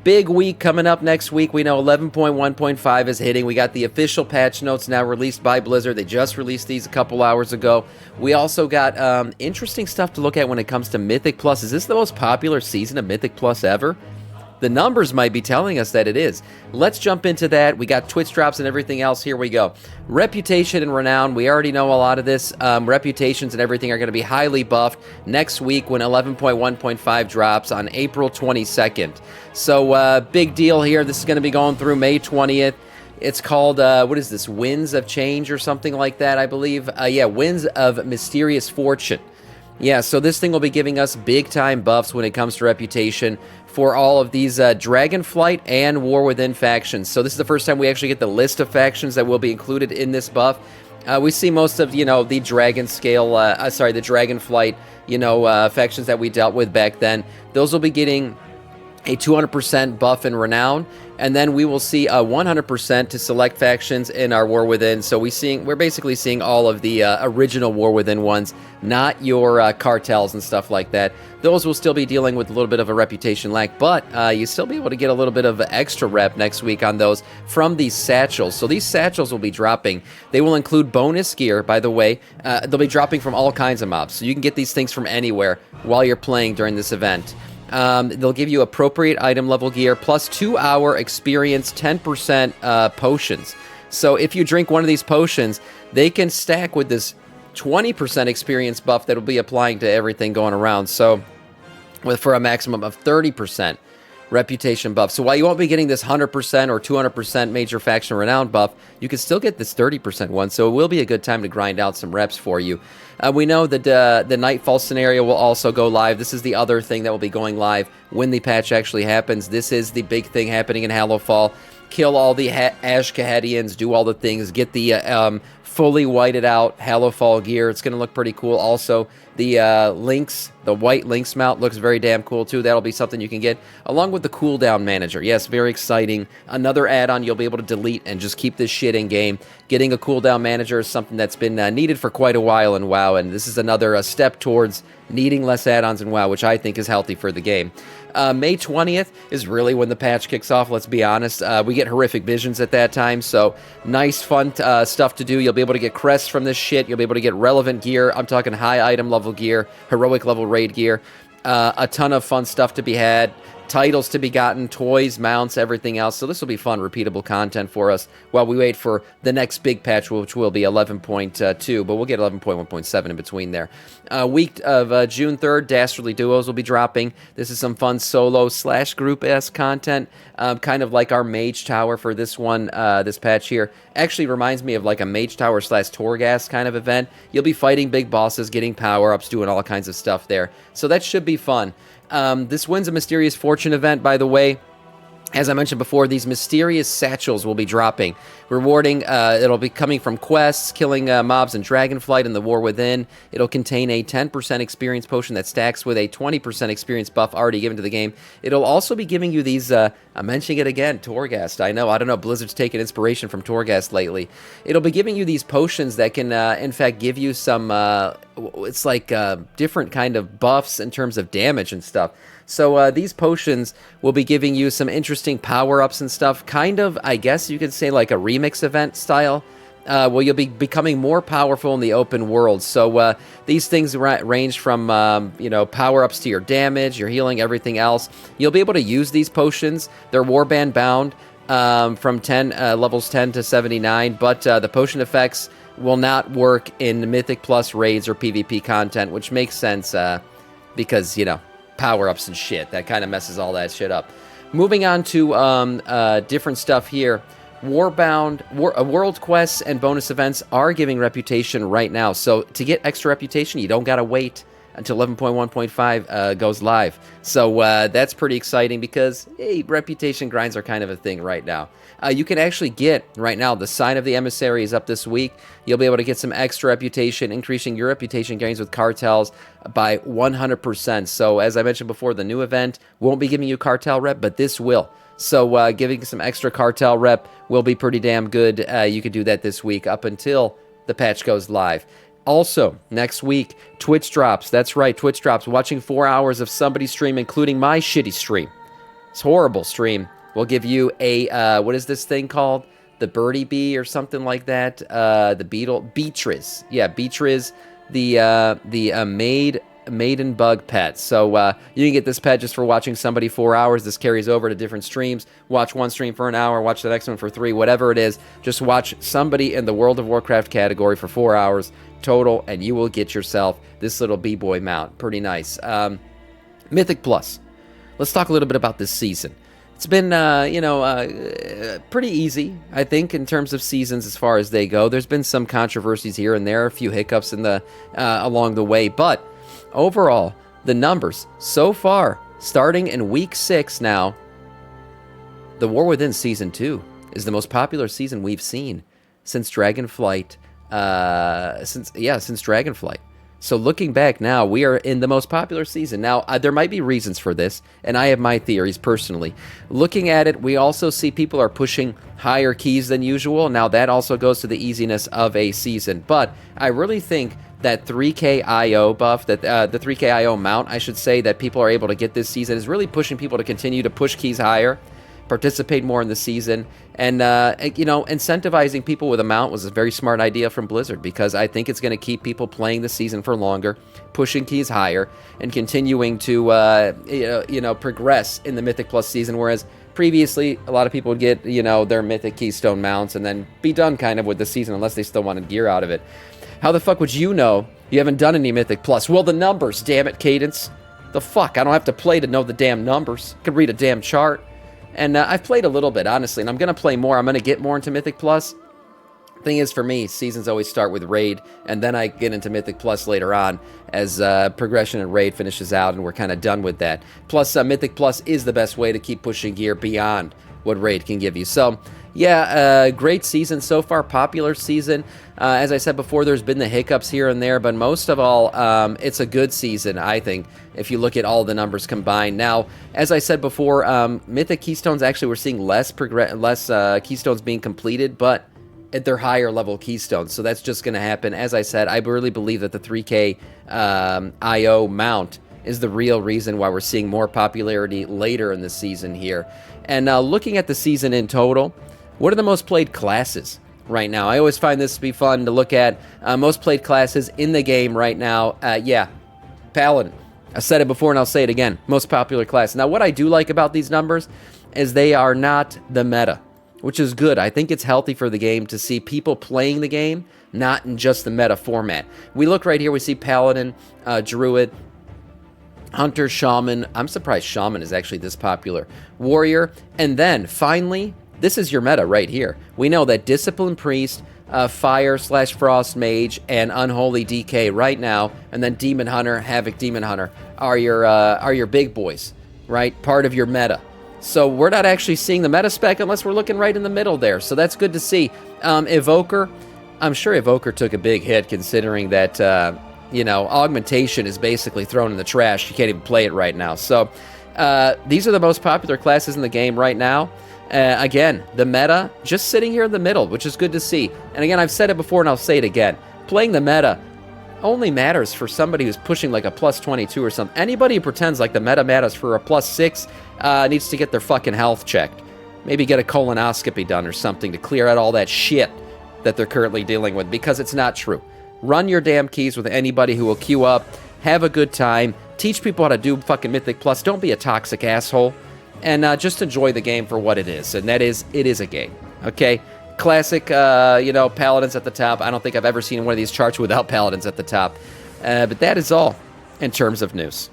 Big week coming up next week. We know 11.1.5 is hitting. We got the official patch notes now released by Blizzard. They just released these a couple hours ago. We also got interesting stuff to look at when it comes to Mythic Plus. Is this the most popular season of Mythic Plus ever? The numbers might be telling us that it is. Let's jump into that. We got Twitch drops and everything else. Here we go. Reputation and Renown. We already know a lot of this. Reputations and everything are going to be highly buffed next week when 11.1.5 drops on April 22nd. So big deal here. This is going to be going through May 20th. It's called, what is this, Winds of Change or something like that, I believe. Yeah, Winds of Mysterious Fortune. Yeah, so this thing will be giving us big-time buffs when it comes to reputation for all of these Dragonflight and War Within factions. So this is the first time we actually get the list of factions that will be included in this buff. We see most of, the Dragon Scale, the Dragonflight, factions that we dealt with back then. Those will be getting a 200% buff in Renown, and then we will see a 100% to select factions in our War Within. So we're basically seeing all of the original War Within ones, not your cartels and stuff like that. Those will still be dealing with a little bit of a reputation lag, but you still be able to get a little bit of extra rep next week on those from these satchels. So these satchels will be dropping. They will include bonus gear, by the way. They'll be dropping from all kinds of mobs, so you can get these things from anywhere while you're playing during this event. They'll give you appropriate item level gear plus 2-hour experience 10% potions. So if you drink one of these potions, they can stack with this 20% experience buff that will be applying to everything going around. So for a maximum of 30% reputation buff. So while you won't be getting this 100% or 200% major faction renown buff, you can still get this 30% one. So it will be a good time to grind out some reps for you. We know that the Nightfall scenario will also go live. This is the other thing that will be going live when the patch actually happens. This is the big thing happening in Hallowfall. Kill all the Ashkahadians, do all the things, get the fully whited out Hallowfall gear. It's going to look pretty cool. Also, the links, the white links mount looks very damn cool too. That'll be something you can get along with the cooldown manager. Yes, very exciting. Another add-on you'll be able to delete and just keep this shit in game. Getting a cooldown manager is something that's been needed for quite a while in WoW, and this is another step towards needing less add-ons in WoW, which I think is healthy for the game. May 20th is really when the patch kicks off, let's be honest. We get horrific visions at that time, so nice, fun stuff to do. You'll be able to get crests from this shit. You'll be able to get relevant gear. I'm talking high item level gear, heroic level raid gear. A ton of fun stuff to be had. Titles to be gotten, toys, mounts, everything else. So this will be fun, repeatable content for us while we wait for the next big patch, which will be 11.2, but we'll get 11.1.7 in between there. Week of June 3rd, Dastardly Duos will be dropping. This is some fun solo/group-esque content, kind of like our Mage Tower for this one, this patch here. Actually reminds me of like a Mage Tower/Torghast kind of event. You'll be fighting big bosses, getting power-ups, doing all kinds of stuff there. So that should be fun. This Winds of Mysterious Fortune event, by the way, as I mentioned before, these mysterious satchels will be dropping, rewarding, it'll be coming from quests, killing mobs in Dragonflight and the War Within. It'll contain a 10% experience potion that stacks with a 20% experience buff already given to the game. It'll also be giving you these, I'm mentioning it again, Torghast. I don't know, Blizzard's taken inspiration from Torghast lately. It'll be giving you these potions that can, in fact, give you some, it's like different kind of buffs in terms of damage and stuff. So these potions will be giving you some interesting power-ups and stuff, kind of, I guess you could say, like a remix event style, where you'll be becoming more powerful in the open world. So these things range from, power-ups to your damage, your healing, everything else. You'll be able to use these potions. They're warband bound from levels 10 to 79, but the potion effects will not work in Mythic Plus raids or PvP content, which makes sense because, power-ups and shit. That kind of messes all that shit up. Moving on to different stuff here. World quests and bonus events are giving reputation right now. So to get extra reputation, you don't got to wait until 11.1.5 goes live. So that's pretty exciting because, hey, reputation grinds are kind of a thing right now. You can actually get, right now, the Sign of the Emissary is up this week. You'll be able to get some extra reputation, increasing your reputation gains with cartels by 100%. So as I mentioned before, the new event won't be giving you cartel rep, but this will. So giving some extra cartel rep will be pretty damn good. You can do that this week up until the patch goes live. Also, next week, Twitch drops. That's right, Twitch drops. Watching 4 hours of somebody's stream, including my shitty stream. It's a horrible stream. We'll give you a, what is this thing called? The birdie bee or something like that. The beetle, Beatriz. Yeah, Beatriz, the maiden bug pet. So you can get this pet just for watching somebody 4 hours. This carries over to different streams. Watch one stream for an hour, watch the next one for 3, whatever it is. Just watch somebody in the World of Warcraft category for 4 hours total, and you will get yourself this little B-boy mount. Pretty nice. Mythic Plus. Let's talk a little bit about this season. It's been, pretty easy, I think, in terms of seasons as far as they go. There's been some controversies here and there, a few hiccups in the along the way, but overall, the numbers so far, starting in week 6 now, the War Within Season 2 is the most popular season we've seen since Dragonflight. Since Dragonflight. So looking back now, we are in the most popular season. Now, there might be reasons for this, and I have my theories personally. Looking at it, we also see people are pushing higher keys than usual. Now, that also goes to the easiness of a season. But I really think that 3K IO buff, that the 3K IO mount, I should say, that people are able to get this season is really pushing people to continue to push keys higher, participate more in the season, and incentivizing people with a mount was a very smart idea from Blizzard, because I think it's going to keep people playing the season for longer, pushing keys higher, and continuing to progress in the Mythic Plus season. Whereas previously, a lot of people would get their Mythic Keystone mounts and then be done kind of with the season unless they still wanted gear out of it. How the fuck would you know you haven't done any Mythic Plus? Well, the numbers, damn it, Cadence. The fuck? I don't have to play to know the damn numbers. I could read a damn chart. And I've played a little bit, honestly, and I'm going to play more. I'm going to get more into Mythic Plus. Thing is, for me, seasons always start with Raid, and then I get into Mythic Plus later on as progression and Raid finishes out, and we're kind of done with that. Plus, Mythic Plus is the best way to keep pushing gear beyond what Raid can give you. So, yeah, great season so far, popular season. As I said before, there's been the hiccups here and there, but most of all, it's a good season, I think, if you look at all the numbers combined. Now, as I said before, Mythic Keystones, actually, we're seeing less Keystones being completed, but at their higher level Keystones, so that's just going to happen. As I said, I really believe that the 3K IO mount is the real reason why we're seeing more popularity later in the season here. And looking at the season in total, what are the most played classes right now? I always find this to be fun to look at. Most played classes in the game right now, Paladin. I said it before and I'll say it again. Most popular class. Now, what I do like about these numbers is they are not the meta, which is good. I think it's healthy for the game to see people playing the game, not in just the meta format. We look right here, we see Paladin, Druid, Hunter, Shaman. I'm surprised Shaman is actually this popular. Warrior, and then finally, this is your meta right here. We know that Discipline Priest, Fire/Frost Mage, and Unholy DK right now, and then Demon Hunter, Havoc Demon Hunter are your big boys, right? Part of your meta. So we're not actually seeing the meta spec unless we're looking right in the middle there. So that's good to see. Evoker, I'm sure Evoker took a big hit considering that augmentation is basically thrown in the trash. You can't even play it right now. So these are the most popular classes in the game right now. Again, the meta just sitting here in the middle, which is good to see. And again, I've said it before and I'll say it again. Playing the meta only matters for somebody who's pushing like a plus 22 or something. Anybody who pretends like the meta matters for a plus 6 needs to get their fucking health checked. Maybe get a colonoscopy done or something to clear out all that shit that they're currently dealing with, because it's not true. Run your damn keys with anybody who will queue up, have a good time, teach people how to do fucking Mythic Plus. Don't be a toxic asshole. And just enjoy the game for what it is. And that is, it is a game. Okay? Classic, Paladins at the top. I don't think I've ever seen one of these charts without Paladins at the top. But that is all in terms of news.